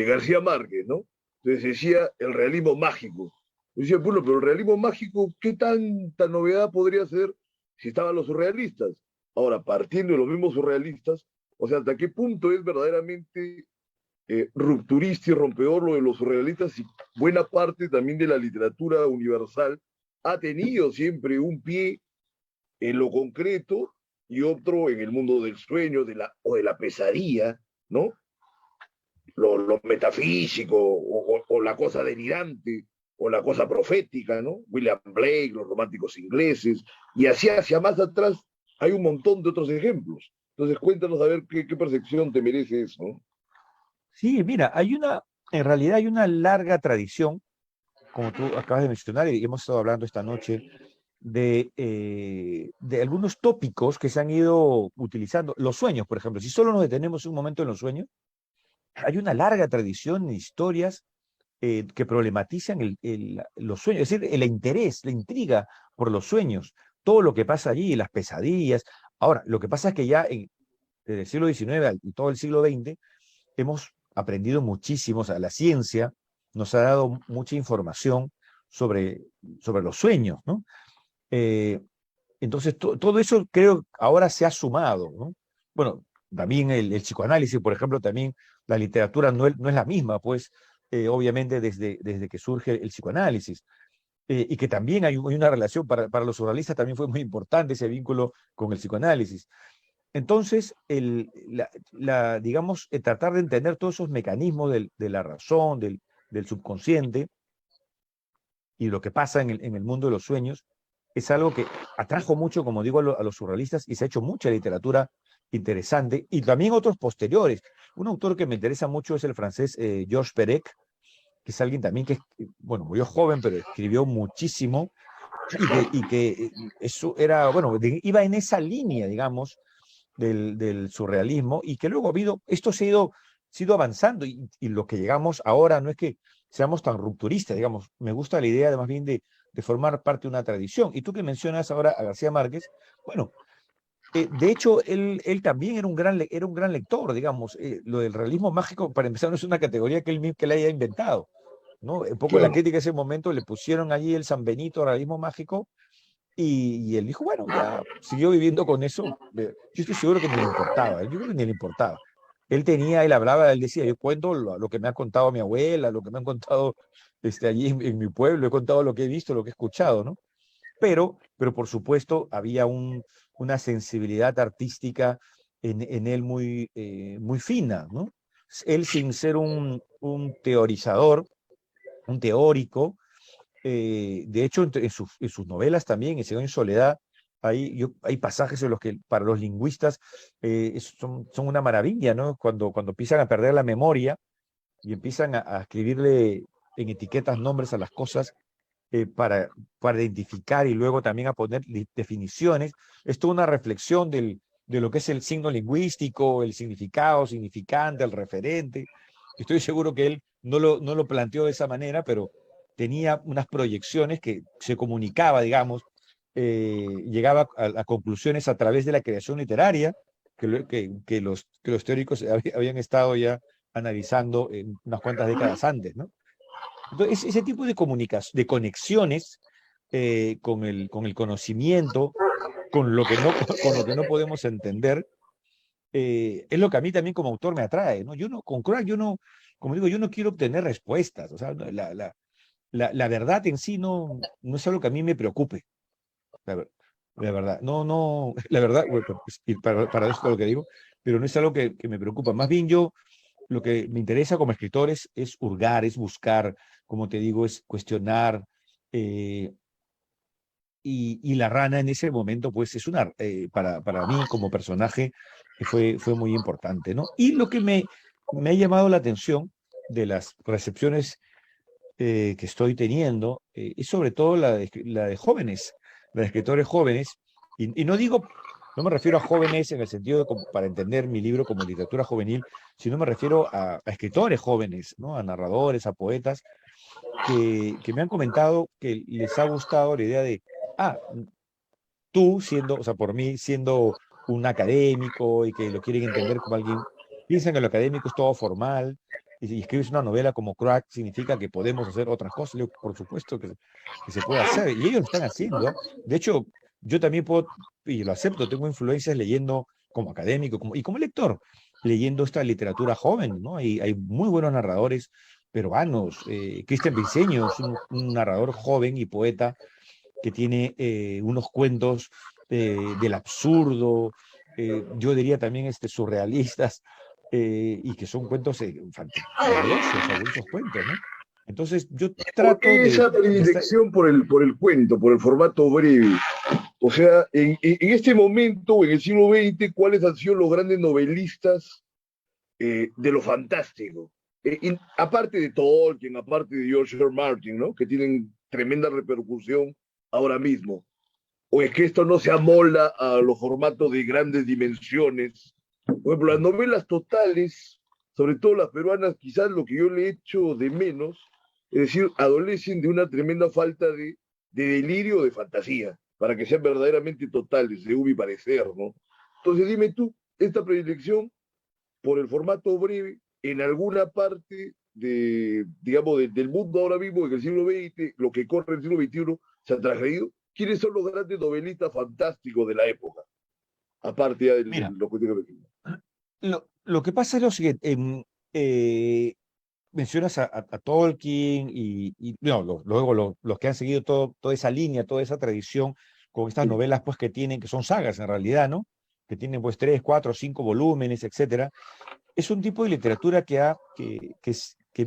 García Márquez, ¿no? Entonces decía el realismo mágico. Yo decía, bueno, pero el realismo mágico, ¿qué tanta novedad podría ser si estaban los surrealistas? Ahora, partiendo de los mismos surrealistas, o sea, ¿hasta qué punto es verdaderamente rupturista y rompedor lo de los surrealistas? Y buena parte también de la literatura universal ha tenido siempre un pie en lo concreto y otro en el mundo del sueño o de la pesadilla, ¿no? Lo metafísico o la cosa delirante o la cosa profética, ¿no? William Blake, los románticos ingleses, y así hacia más atrás hay un montón de otros ejemplos. Entonces cuéntanos a ver qué percepción te merece eso, ¿no? Sí, mira, en realidad hay una larga tradición, como tú acabas de mencionar, y hemos estado hablando esta noche, de algunos tópicos que se han ido utilizando. Los sueños, por ejemplo, si solo nos detenemos un momento en los sueños, hay una larga tradición de historias que problematizan los sueños, es decir, el interés, la intriga por los sueños, todo lo que pasa allí, las pesadillas. Ahora, lo que pasa es que desde el siglo XIX y todo el siglo XX hemos aprendido muchísimo, o sea, la ciencia nos ha dado mucha información sobre, sobre los sueños, ¿no? Eh, entonces, todo eso creo ahora se ha sumado, ¿no? Bueno, también el psicoanálisis, por ejemplo, también la literatura no es la misma, pues, obviamente desde que surge el psicoanálisis, y que también hay una relación, para los surrealistas también fue muy importante ese vínculo con el psicoanálisis. Entonces, digamos, tratar de entender todos esos mecanismos de la razón, del subconsciente, y lo que pasa en el mundo de los sueños es algo que atrajo mucho, como digo, a los surrealistas y se ha hecho mucha literatura interesante y también otros posteriores. Un autor que me interesa mucho es el francés Georges Perec, que es alguien también que, bueno, murió joven, pero escribió muchísimo y que eso era, bueno, iba en esa línea, digamos, del surrealismo y que luego esto se ha ido avanzando y lo que llegamos ahora no es que seamos tan rupturistas, digamos, me gusta la idea de más bien de formar parte de una tradición. Y tú que mencionas ahora a García Márquez, bueno, de hecho, él también era un gran lector, digamos. Lo del realismo mágico, para empezar, no es una categoría que él haya inventado, ¿no? Un poco la Claro. crítica en ese momento le pusieron allí el San Benito, realismo mágico, y él dijo, bueno, ya siguió viviendo con eso. Yo estoy seguro que ni le importaba, yo creo que ni le importaba. Él hablaba, él decía, yo cuento lo que me ha contado mi abuela, lo que me han contado allí en mi pueblo, he contado lo que he visto, lo que he escuchado, ¿no? Pero por supuesto había una sensibilidad artística en él muy fina, ¿no? Él sin ser un teorizador, un teórico, de hecho en sus novelas también, en Ciego en Soledad, hay pasajes en los que para los lingüistas son una maravilla, ¿no? Cuando empiezan a perder la memoria y empiezan a escribirle en etiquetas nombres a las cosas para identificar y luego también a poner definiciones. Es toda una reflexión de lo que es el signo lingüístico, el significado, significante, el referente. Estoy seguro que él no lo planteó de esa manera, pero tenía unas proyecciones que se comunicaba, digamos, llegaba a conclusiones a través de la creación literaria que los teóricos habían estado ya analizando unas cuantas décadas antes, ¿no? Entonces, ese tipo de de conexiones con el conocimiento, con lo que no podemos entender, es lo que a mí también como autor me atrae, ¿no? Con Crack, como digo, yo no quiero obtener respuestas, o sea, la verdad en sí no es algo que a mí me preocupe, la, ver- la verdad, no, la verdad, bueno, pues, y para esto lo que digo, pero no es algo que me preocupa, más bien lo que me interesa como escritor es hurgar, es buscar, como te digo, es cuestionar, eh, y la rana en ese momento, pues para mí como personaje fue muy importante, ¿no? Y lo que me ha llamado la atención de las recepciones que estoy teniendo es sobre todo la de jóvenes, la de escritores jóvenes, y no me refiero a jóvenes en el sentido para entender mi libro como literatura juvenil, sino me refiero a escritores jóvenes, ¿no? A narradores, a poetas, que me han comentado que les ha gustado la idea de, ah, tú siendo, o sea, por mí siendo un académico y que lo quieren entender como alguien, piensan que lo académico es todo formal, y si escribes una novela como Crack significa que podemos hacer otras cosas. Le digo, por supuesto que se puede hacer, y ellos lo están haciendo, ¿ah? De hecho, yo también puedo, y lo acepto, tengo influencias leyendo como académico y como lector, leyendo esta literatura joven, ¿no? Hay muy buenos narradores peruanos. Cristian Briceño es un narrador joven y poeta que tiene unos cuentos del absurdo, yo diría también surrealistas, y que son cuentos fabulosos cuentos, ¿no? Entonces yo ¿Por trato qué de esa estar... predilección por el cuento, por el formato breve? O sea, en este momento, en el siglo XX, ¿cuáles han sido los grandes novelistas de lo fantástico? Aparte de Tolkien, aparte de George R. R. Martin, ¿no? Que tienen tremenda repercusión ahora mismo. ¿O es que esto no se amolda a los formatos de grandes dimensiones? Por ejemplo, las novelas totales, sobre todo las peruanas, quizás lo que yo le echo de menos, es decir, adolecen de una tremenda falta de delirio, de fantasía, para que sean verdaderamente totales, según mi parecer, ¿no? Entonces dime tú, esta predilección por el formato breve en alguna parte digamos, del mundo ahora mismo, en el siglo XX, lo que corre en el siglo XXI, se ha transgredido. ¿Quiénes son los grandes novelistas fantásticos de la época? Aparte ya de Mira, lo que tengo que lo que pasa es lo siguiente, mencionas a Tolkien no, luego los que han seguido toda esa línea, toda esa tradición con estas decir. novelas pues que son sagas en realidad, ¿no? Que tienen pues 3, 4, 5 volúmenes, etcétera. Es un tipo de literatura que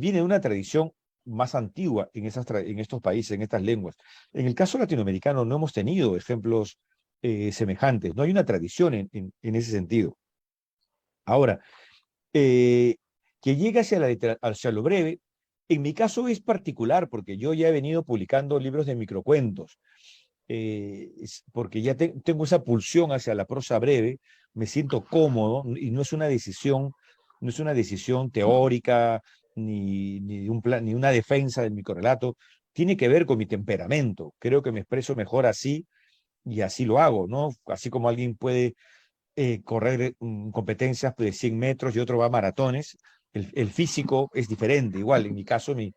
viene de una tradición más antigua en estos países, en estas lenguas. En el caso latinoamericano no hemos tenido ejemplos semejantes, no hay una tradición en ese sentido. Ahora, eh, que llegue hacia lo breve, en mi caso es particular porque yo ya he venido publicando libros de microcuentos, porque ya tengo esa pulsión hacia la prosa breve, me siento cómodo y no es una decisión teórica ni un plan, ni una defensa del microrelato, tiene que ver con mi temperamento. Creo que me expreso mejor así y así lo hago, ¿no? Así como alguien puede correr competencias de 100 metros y otro va a maratones, el físico es diferente. Igual, en mi caso, mi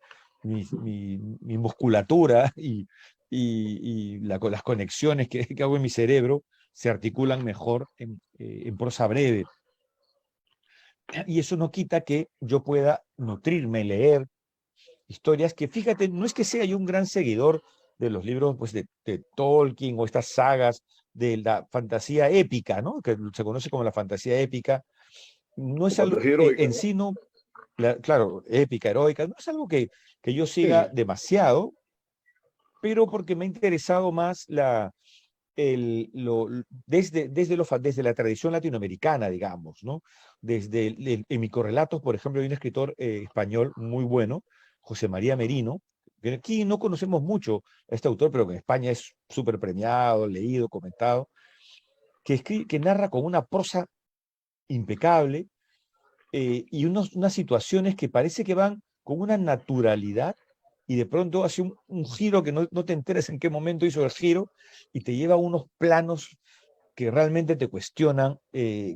musculatura las conexiones que hago en mi cerebro se articulan mejor en prosa breve. Y eso no quita que yo pueda nutrirme, leer historias que, fíjate, no es que sea yo un gran seguidor de los libros pues, de Tolkien o estas sagas de la fantasía épica, ¿no? Que se conoce como la fantasía épica. No O es algo, fantasía heroica, en ¿no? sí no, claro, épica, heroica, no es algo que yo Sí, siga sí. demasiado, pero porque me ha interesado más desde la tradición latinoamericana, digamos, ¿no? En microrrelatos, por ejemplo, hay un escritor español muy bueno, José María Merino, que aquí no conocemos mucho a este autor, pero que en España es súper premiado, leído, comentado, que narra con una prosa impecable y unas situaciones que parece que van con una naturalidad y de pronto hace un giro que no te enteras en qué momento hizo el giro y te lleva a unos planos que realmente te cuestionan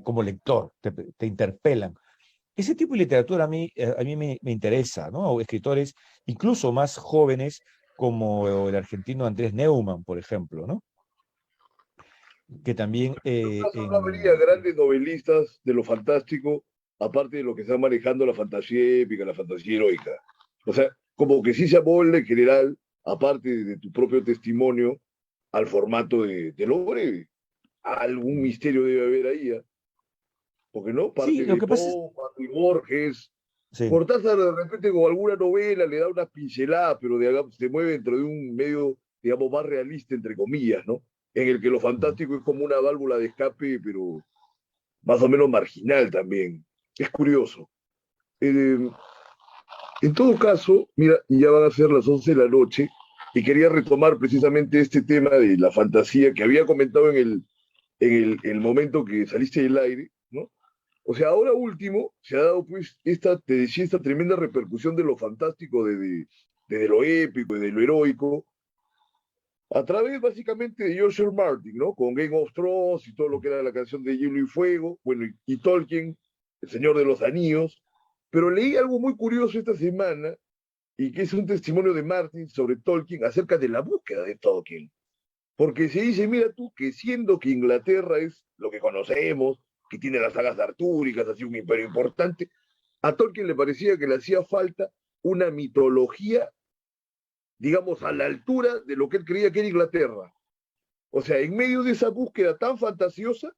como lector, te interpelan. Ese tipo de literatura a mí me interesa, ¿no? O escritores incluso más jóvenes como el argentino Andrés Neumann, por ejemplo, ¿no? Que también No habría grandes novelistas de lo fantástico, aparte de lo que está manejando la fantasía épica, la fantasía heroica. O sea, como que sí se amolda en general, aparte de tu propio testimonio, al formato de lo breve. Algún misterio debe haber ahí, ¿eh? Porque no, sí, parte lo de que pasa es, Poe, parte de Borges. sí, Cortázar de repente con alguna novela le da una pincelada, pero se mueve dentro de un medio, digamos, más realista, entre comillas, ¿no? En el que lo fantástico es como una válvula de escape, pero más o menos marginal también. Es curioso. Eh, en todo caso, mira, ya van a ser las 11 de la noche y quería retomar precisamente este tema de la fantasía que había comentado el momento que saliste del aire, ¿no? O sea, ahora último se ha dado pues te decía, esta tremenda repercusión de lo fantástico, de lo épico, de lo heroico, a través básicamente de George R. Martin, ¿no? Con Game of Thrones y todo lo que era la canción de Hielo y Fuego, bueno, y Tolkien, El Señor de los Anillos. Pero leí algo muy curioso esta semana y que es un testimonio de Martin sobre Tolkien acerca de la búsqueda de Tolkien. Porque se dice, mira tú, que siendo que Inglaterra es lo que conocemos, que tiene las sagas artúricas, así un imperio importante, a Tolkien le parecía que le hacía falta una mitología, digamos, a la altura de lo que él creía que era Inglaterra. O sea, en medio de esa búsqueda tan fantasiosa,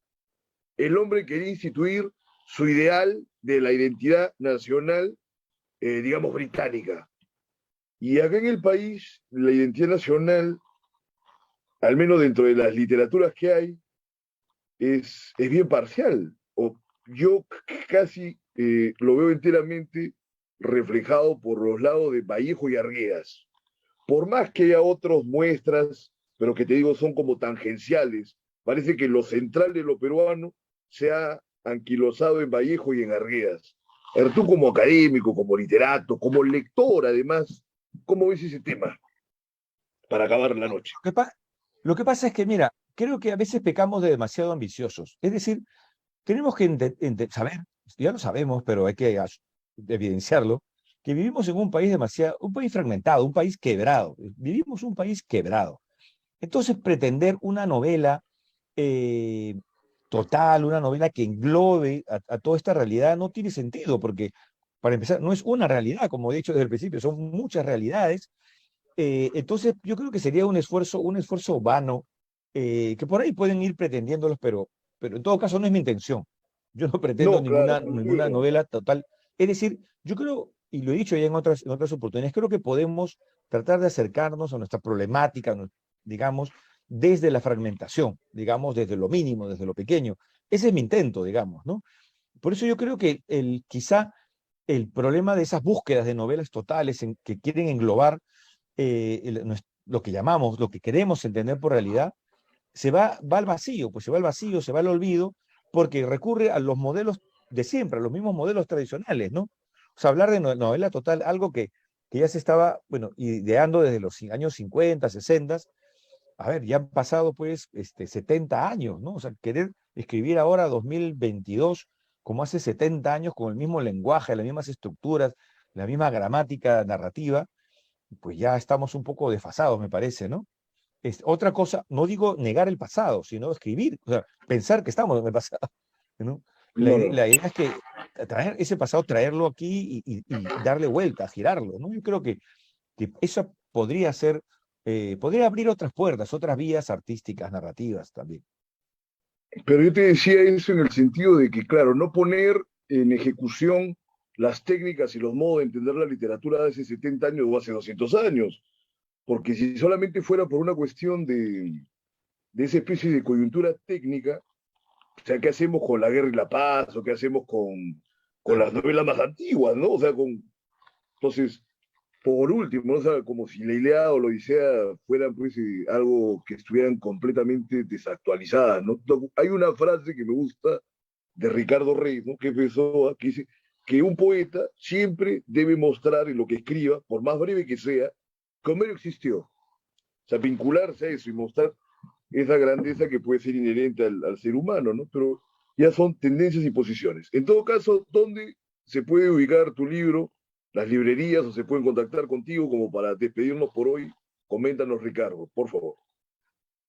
el hombre quería instituir su ideal de la identidad nacional, digamos, británica. Y acá en el país, la identidad nacional, al menos dentro de las literaturas que hay, es bien parcial. Yo casi lo veo enteramente reflejado por los lados de Vallejo y Arguedas. Por más que haya otras muestras, pero que te digo son como tangenciales, parece que lo central de lo peruano se ha anquilosado en Vallejo y en Arguedas. Pero tú como académico, como literato, como lector además, ¿cómo ves ese tema para acabar la noche? lo que, pa- lo que pasa es que, mira, creo que a veces pecamos de demasiado ambiciosos. Es decir, tenemos que saber, ya lo sabemos, pero hay que evidenciarlo, que vivimos en un país fragmentado, un país quebrado. Vivimos un país quebrado. Entonces, pretender una novela eh, total, una novela que englobe a toda esta realidad no tiene sentido, porque para empezar, no es una realidad, como he dicho desde el principio, son muchas realidades. Entonces, yo creo que sería un esfuerzo vano, que por ahí pueden ir pretendiéndolos, pero en todo caso no es mi intención. Yo no pretendo No, claro, ninguna novela total. Es decir, yo creo, y lo he dicho ya en otras oportunidades, creo que podemos tratar de acercarnos a nuestra problemática, digamos, desde la fragmentación, digamos, desde lo mínimo, desde lo pequeño. Ese es mi intento, digamos, ¿no? Por eso yo creo que quizá el problema de esas búsquedas de novelas totales que quieren englobar lo que llamamos, lo que queremos entender por realidad, va al vacío, pues se va al vacío, se va al olvido, porque recurre a los modelos de siempre, a los mismos modelos tradicionales, ¿no? O sea, hablar de novela total, algo que ya se estaba, bueno, ideando desde los años 50, 60, a ver, ya han pasado pues 70 años, ¿no? O sea, querer escribir ahora 2022 como hace 70 años, con el mismo lenguaje, las mismas estructuras, la misma gramática narrativa, pues ya estamos un poco desfasados, me parece, ¿no? Otra cosa, no digo negar el pasado, sino escribir, o sea, pensar que estamos en el pasado, ¿no? claro. La idea es que traer ese pasado, traerlo aquí y darle vuelta, girarlo, ¿no? Yo creo que eso podría ser, podría abrir otras puertas, otras vías artísticas, narrativas también. Pero yo te decía eso en el sentido de que, claro, no poner en ejecución las técnicas y los modos de entender la literatura de hace 70 años o hace 200 años, porque si solamente fuera por una cuestión de esa especie de coyuntura técnica. O sea, ¿qué hacemos con La Guerra y la Paz? ¿O qué hacemos con las novelas más antiguas, ¿no? O sea, entonces, por último, ¿no? O sea, como si la Ilíada o la Odisea fueran pues algo que estuvieran completamente desactualizadas, ¿no? Hay una frase que me gusta de Ricardo Reis, ¿no? Que empezó, que dice que un poeta siempre debe mostrar en lo que escriba, por más breve que sea, que Homero existió. O sea, vincularse a eso y mostrar esa grandeza que puede ser inherente al ser humano, ¿no? Pero ya son tendencias y posiciones. En todo caso, ¿dónde se puede ubicar tu libro? Las librerías o se pueden contactar contigo como para despedirnos por hoy. Coméntanos, Ricardo, por favor.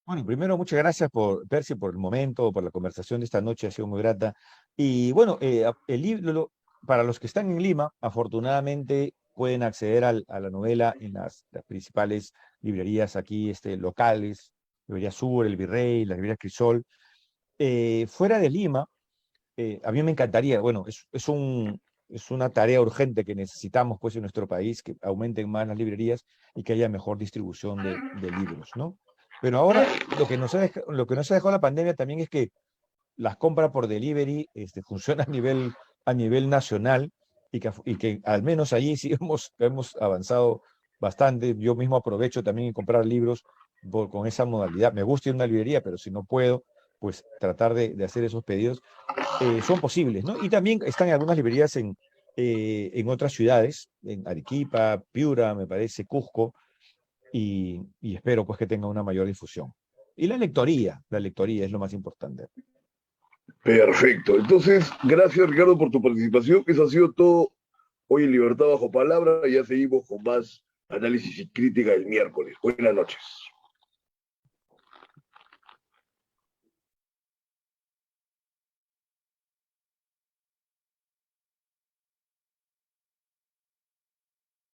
Bueno, primero, muchas gracias por, Percy, por el momento, por la conversación de esta noche, ha sido muy grata. Y bueno, el libro, para los que están en Lima, afortunadamente pueden acceder a la novela en las principales librerías aquí locales, Librería Sur, El Virrey, la Librería Crisol. Fuera de Lima, a mí me encantaría, bueno, es una tarea urgente que necesitamos pues en nuestro país, que aumenten más las librerías y que haya mejor distribución de libros, ¿no? Pero ahora lo que nos ha dejado la pandemia también es que las compras por delivery funcionan a nivel nacional y que al menos allí sí hemos avanzado bastante. Yo mismo aprovecho también en comprar libros con esa modalidad. Me gusta ir a una librería, pero si no puedo, pues tratar de hacer esos pedidos son posibles, ¿no? Y también están en algunas librerías en otras ciudades, en Arequipa, Piura, me parece, Cusco, y espero pues que tenga una mayor difusión. Y la lectoría es lo más importante. Perfecto. Entonces, gracias, Ricardo, por tu participación. Eso ha sido todo hoy en Libertad Bajo Palabra. Ya seguimos con más análisis y crítica el miércoles. Buenas noches.